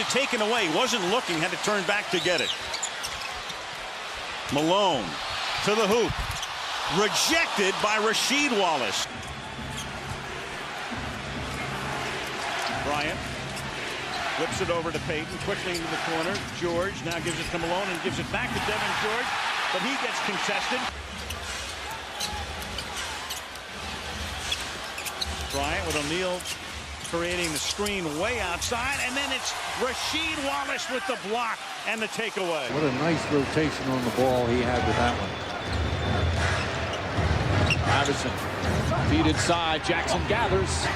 it taken away. Wasn't looking, had to turn back to get it. Malone to the hoop. Rejected by Rasheed Wallace. Bryant flips it over to Payton, quickly into the corner. George now gives it to Malone and gives it back to Devin George, but he gets contested. Bryant with O'Neal creating the screen way outside, and then it's Rasheed Wallace with the block and the takeaway. What a nice rotation on the ball he had with that one. Iverson, feed inside, Jackson gathers.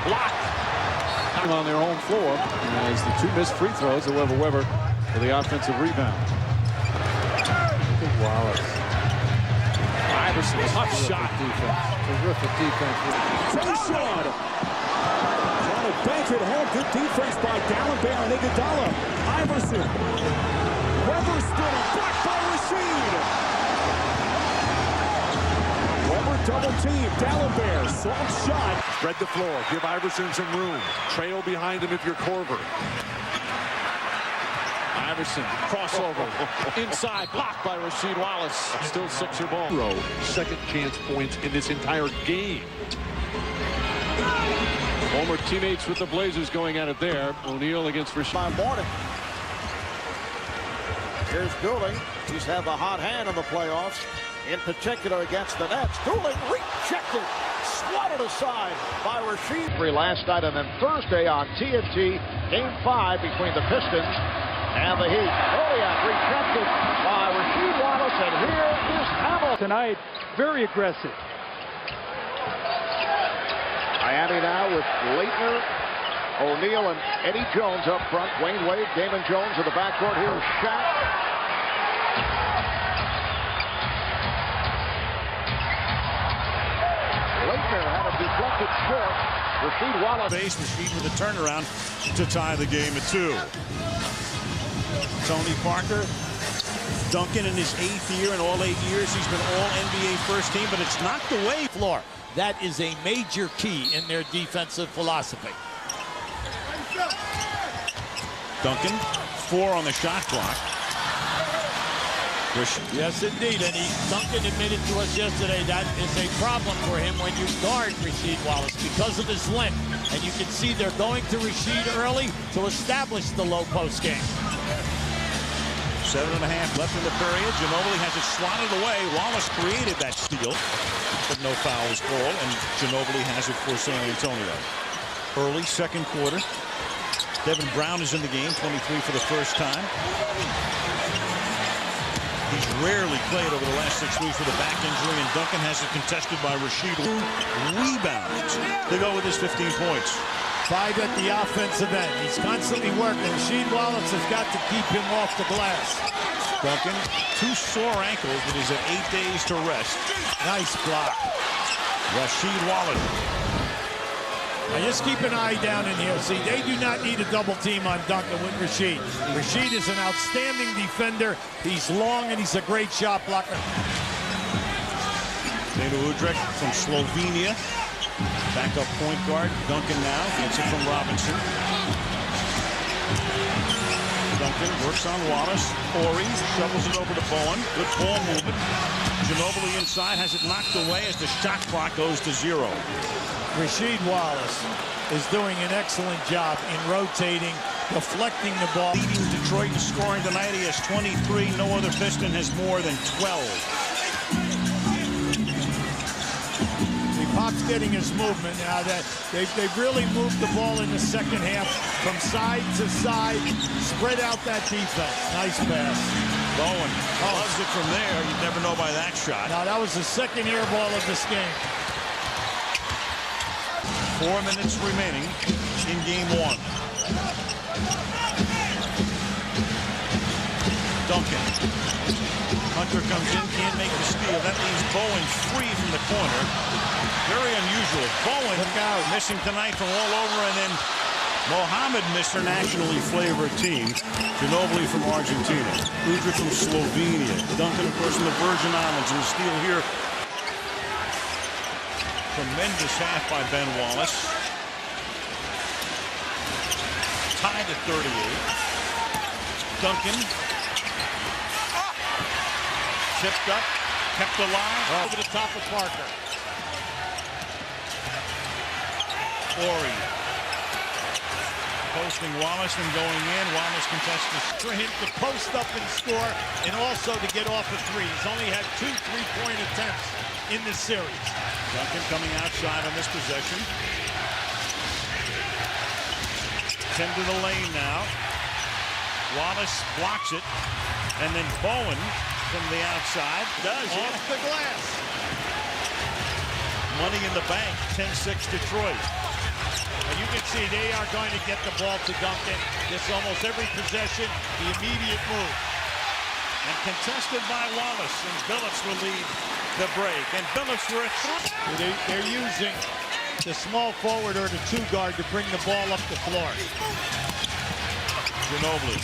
Block. On their home floor as the two missed free throws. However, Weber for the offensive rebound. Good Wallace. Iverson, tough shot. Terrific defense. Shot. Trying to bank it home. Good defense by Dallenberg and Iguodala. Iverson. Weber still blocked by Rasheed. Weber double team. Dallenberg, soft shot. Spread the floor. Give Iverson some room. Trail behind him if you're Korver. Iverson, crossover, inside, blocked by Rasheed Wallace. Still Sixer ball. Second chance points in this entire game. Former teammates with the Blazers going at it there. O'Neal against Rasheed. Morning. Here's Goulding. He's had the hot hand in the playoffs, in particular against the Nets. Goulding rejected, swatted aside by Rasheed. Last night, and then Thursday on TNT, Game 5 between the Pistons and the Heat. Zodiac rejected by Rasheed Wallace, and here is Hamilton. Tonight, very aggressive. Miami now with Leitner, O'Neal, and Eddie Jones up front. Wayne Wade, Damon Jones in the backcourt. Here's Shaq. Leitner had a deflected short. Rasheed Wallace. Base, Rasheed with a turnaround to tie the game at 2. Tony Parker, Duncan in his 8th year. In all 8 years, he's been all NBA first team, but it's not the way. Floor. That is a major key in their defensive philosophy. Duncan, 4 on the shot clock. Yes, indeed. And Duncan admitted to us yesterday that is a problem for him when you guard Rasheed Wallace because of his length. And you can see they're going to Rasheed early to establish the low post game. 7.5 left in the period. Ginobili has it swatted away. Wallace created that steal, but no foul was called, and Ginobili has it for San Antonio. Early second quarter. Devin Brown is in the game, 23 for the first time. He's rarely played over the last 6 weeks with a back injury, and Duncan has it contested by Rasheed. Rebounds. They go with his 15 points. 5 at the offensive end. He's constantly working. Rasheed Wallace has got to keep him off the glass. Duncan, 2 sore ankles, but he's at 8 days to rest. Nice block. Rasheed Wallace. Now just keep an eye down in here. See, they do not need a double team on Duncan with Rasheed. Rasheed is an outstanding defender. He's long and he's a great shot blocker. Dana Udrih from Slovenia. Backup point guard. Duncan now gets it from Robinson. Duncan works on Wallace. Horry shovels it over to Bowen. Good ball movement. Ginobili inside has it knocked away as the shot clock goes to 0. Rasheed Wallace is doing an excellent job in rotating, deflecting the ball. Leading Detroit in scoring tonight. He has 23. No other Piston has more than 12. Pop's getting his movement now. That they've really moved the ball in the second half from side to side, spread out that defense. Nice pass. Bowen loves it from there. You never know by that shot. Now that was the second air ball of this game. 4 minutes remaining in game 1. Duncan. Hunter comes in, can't make the steal. That leaves Bowen free from the corner. Very unusual. Bowen missing tonight from all over, and then Mohammed missed. Nationally flavored team. Ginobili from Argentina. Udrih from Slovenia. Duncan, of course, from the Virgin Islands. And the steal here. Tremendous half by Ben Wallace. tied at 38. Duncan. Tipped up, kept alive. Over the top of Parker. Ori. Posting Wallace and going in. Wallace contests For him to post up and score, and also to get off a three. He's only had 2 3-point attempts in this series. Duncan coming outside on this possession. 10 to the lane now. Wallace blocks it. And then Bowen from the outside does Off the glass. Money in the bank. 10-6 Detroit. And you can see they are going to get the ball to Duncan. This almost every possession, the immediate move. And contested by Wallace, and Billups will lead the break. And Billups for a three. They're using the small forward or the 2 guard to bring the ball up the floor. Ginobili.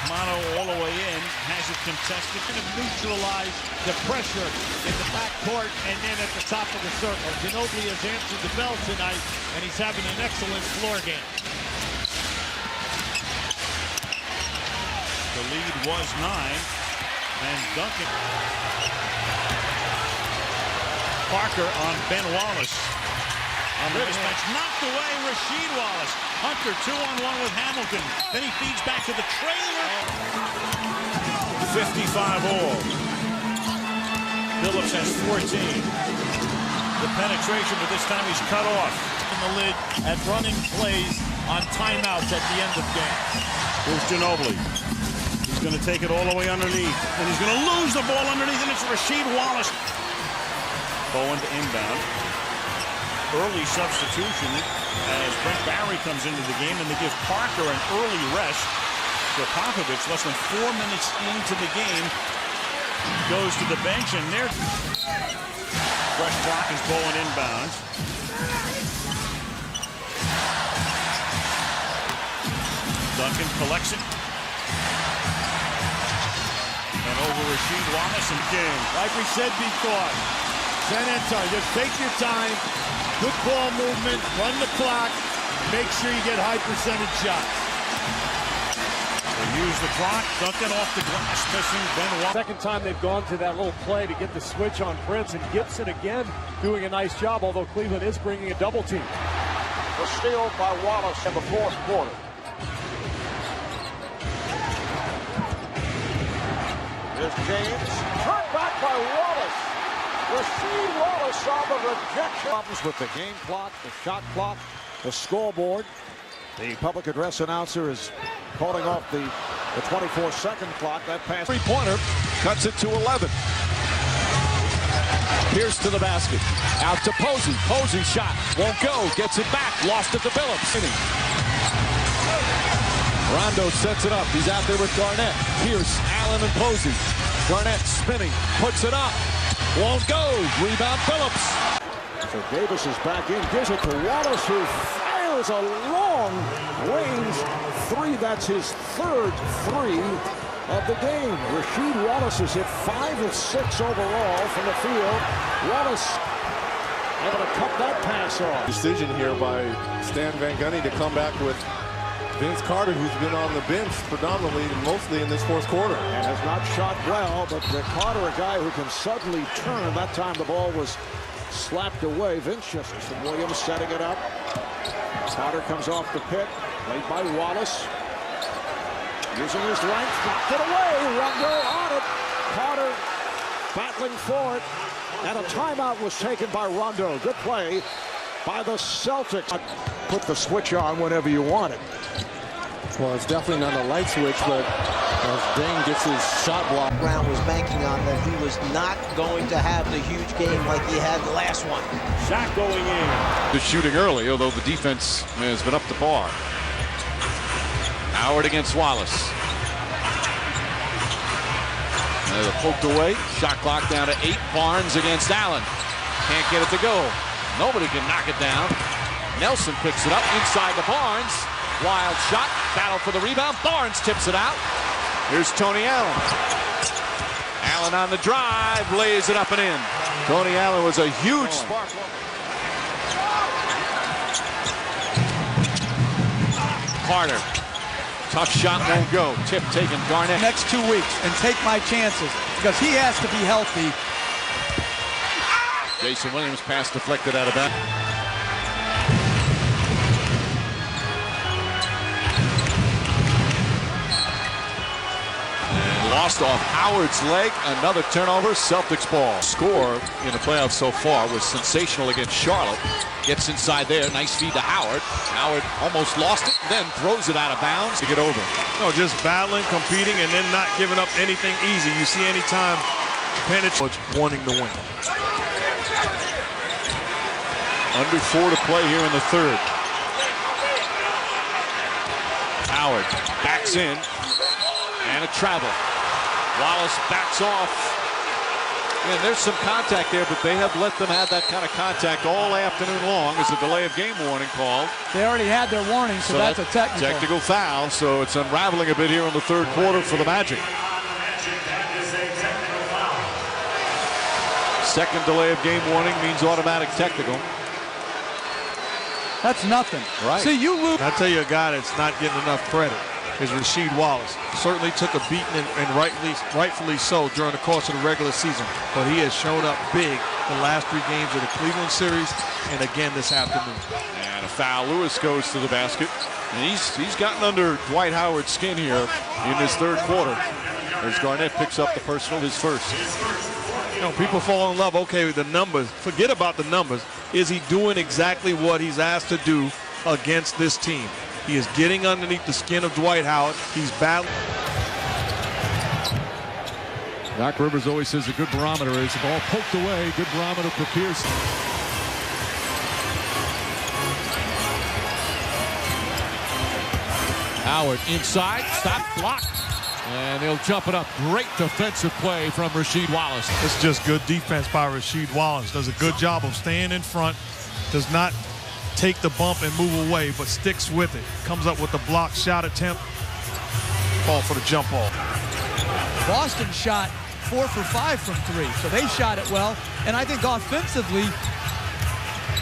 Mono all the way in, has it contested. Going to neutralize the pressure in the backcourt and then at the top of the circle. Ginobili has answered the bell tonight, and he's having an excellent floor game. The lead was 9, and Duncan. Parker on Ben Wallace. On the bench, knocked away Rasheed Wallace. Hunter 2-on-1 with Hamilton. Then he feeds back to the trailer. 55 all. Billups has 14. The penetration, but this time he's cut off. In the lid at running plays on timeouts at the end of game. Here's Ginobili. He's going to take it all the way underneath. And he's going to lose the ball underneath, and it's Rasheed Wallace. Bowen to inbound. Early substitution as Brent Barry comes into the game, and they give Parker an early rest. So Popovich, less than 4 minutes into the game, goes to the bench, and there. Fresh clock as Bowen inbounds. Duncan collects it. And over Rasheed Wallace and game. Like we said before, San Antonio, just take your time. Good ball movement, run the clock, make sure you get high percentage shots. They use the clock, Duncan off the glass, missing Ben Wallace. Second time they've gone to that little play to get the switch on Prince, and Gibson again doing a nice job, although Cleveland is bringing a double team. The steal by Wallace in the 4th quarter. Here's James, turned back by Wallace. Rasheed Wallace on the rejection. Problems with the game clock, the shot clock, the scoreboard. The public address announcer is calling off the 24-second clock. That pass. 3-pointer cuts it to 11. Pierce to the basket. Out to Posey. Posey shot. Won't go. Gets it back. Lost it to Billups. Rondo sets it up. He's out there with Garnett. Pierce, Allen, and Posey. Garnett spinning. Puts it up. Won't go. Rebound Billups. So Davis is back in. Gives it to Wallace, who fires a long-range 3. That's his 3rd 3 of the game. Rasheed Wallace has hit 5 of 6 overall from the field. Wallace able to cut that pass off. Decision here by Stan Van Gundy to come back with Vince Carter, who's been on the bench predominantly and mostly in this 4th quarter. And has not shot well, but Carter, a guy who can suddenly turn. That time the ball was slapped away. Vinchester from Williams setting it up. Carter comes off the pick, played by Wallace. Using his length, knocked it away. Rondo on it. Carter battling for it. And a timeout was taken by Rondo. Good play by the Celtics. Put the switch on whenever you want it. Well, it's definitely not a light switch, but as Dane gets his shot block. Brown was banking on that he was not going to have the huge game like he had the last one. Shot going in. The shooting early, although the defense has been up to par. Howard against Wallace. They're poked away. Shot clock down to 8. Barnes against Allen. Can't get it to go. Nobody can knock it down. Nelson picks it up inside the Barnes. Wild shot. Battle for the rebound. Barnes tips it out. Here's Tony Allen. Allen on the drive. Lays it up and in. Tony Allen was a huge spark. Carter. Tough shot won't go. Tip taken. Garnett. Next 2 weeks and take my chances because he has to be healthy. Jason Williams pass deflected out of bounds. And lost off Howard's leg. Another turnover. Celtics ball. Score in the playoffs so far was sensational against Charlotte. Gets inside there. Nice feed to Howard. Howard almost lost it, then throws it out of bounds to get over. No, just battling, competing, and then not giving up anything easy. You see anytime Penich wanting to win. Under 4 to play here in the third. Howard backs in. And a travel. Wallace backs off. And there's some contact there, but they have let them have that kind of contact all afternoon long. As a delay of game warning called. They already had their warning, so that's a technical. Technical foul, so it's unraveling a bit here in the third quarter for the Magic. Second delay of game warning means automatic technical. That's nothing. Right. See, you lose. I tell you a guy that's not getting enough credit is Rasheed Wallace. Certainly took a beating and rightfully so during the course of the regular season, but he has shown up big the last 3 games of the Cleveland series and again this afternoon. And a foul. Lewis goes to the basket. And he's gotten under Dwight Howard's skin here in this third quarter as Garnett picks up the personal, his first. You know, people fall in love, okay, with the numbers. Forget about the numbers. Is he doing exactly what he's asked to do against this team? He is getting underneath the skin of Dwight Howard. He's battling. Doc Rivers always says a good barometer is the ball poked away. Good barometer for Pierce. Howard inside, stop, blocked. And they'll jump it up. Great defensive play from Rasheed Wallace. It's just good defense by Rasheed Wallace. Does a good job of staying in front. Does not take the bump and move away, but sticks with it. Comes up with the block shot attempt. Ball for the jump ball. Boston shot 4 for 5 from 3, so they shot it well. And I think offensively,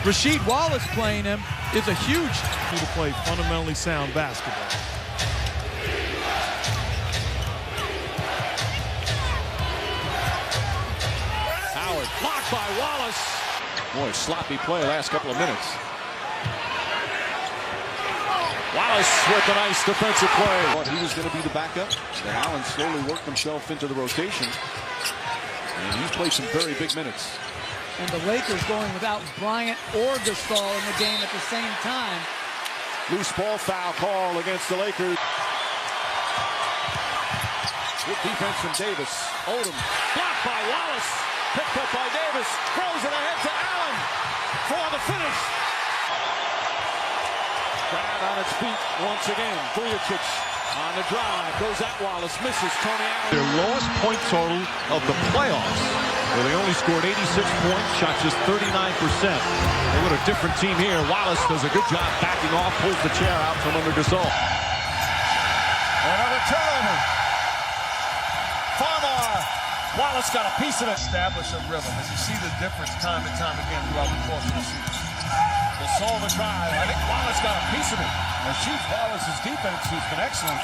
Rasheed Wallace playing him is a huge. To play fundamentally sound basketball. Howard blocked by Wallace. Boy, sloppy play last couple of minutes. Wallace with a nice defensive play. Thought he was going to be the backup. Then Allen slowly worked himself into the rotation. And he's played some very big minutes. And the Lakers going without Bryant or Gasol in the game at the same time. Loose ball foul call against the Lakers. Good defense from Davis. Odom blocked by Wallace. Picked up by Davis. Throws it ahead to Allen for the finish. Crowd on its feet once again. Vujicic on the drive. Goes at Wallace. Misses Tony Allen. Their lowest point total of the playoffs, where they only scored 86 points, shot just 39%. They got a different team here. Wallace does a good job backing off, pulls the chair out from under Gasol. Another turnover. Farmar. Wallace got a piece of it. Establish a rhythm as you see the difference time and time again throughout the course of the season. Gasol the drive. I think Wallace got a piece of it. Rasheed Wallace's defense has been excellent.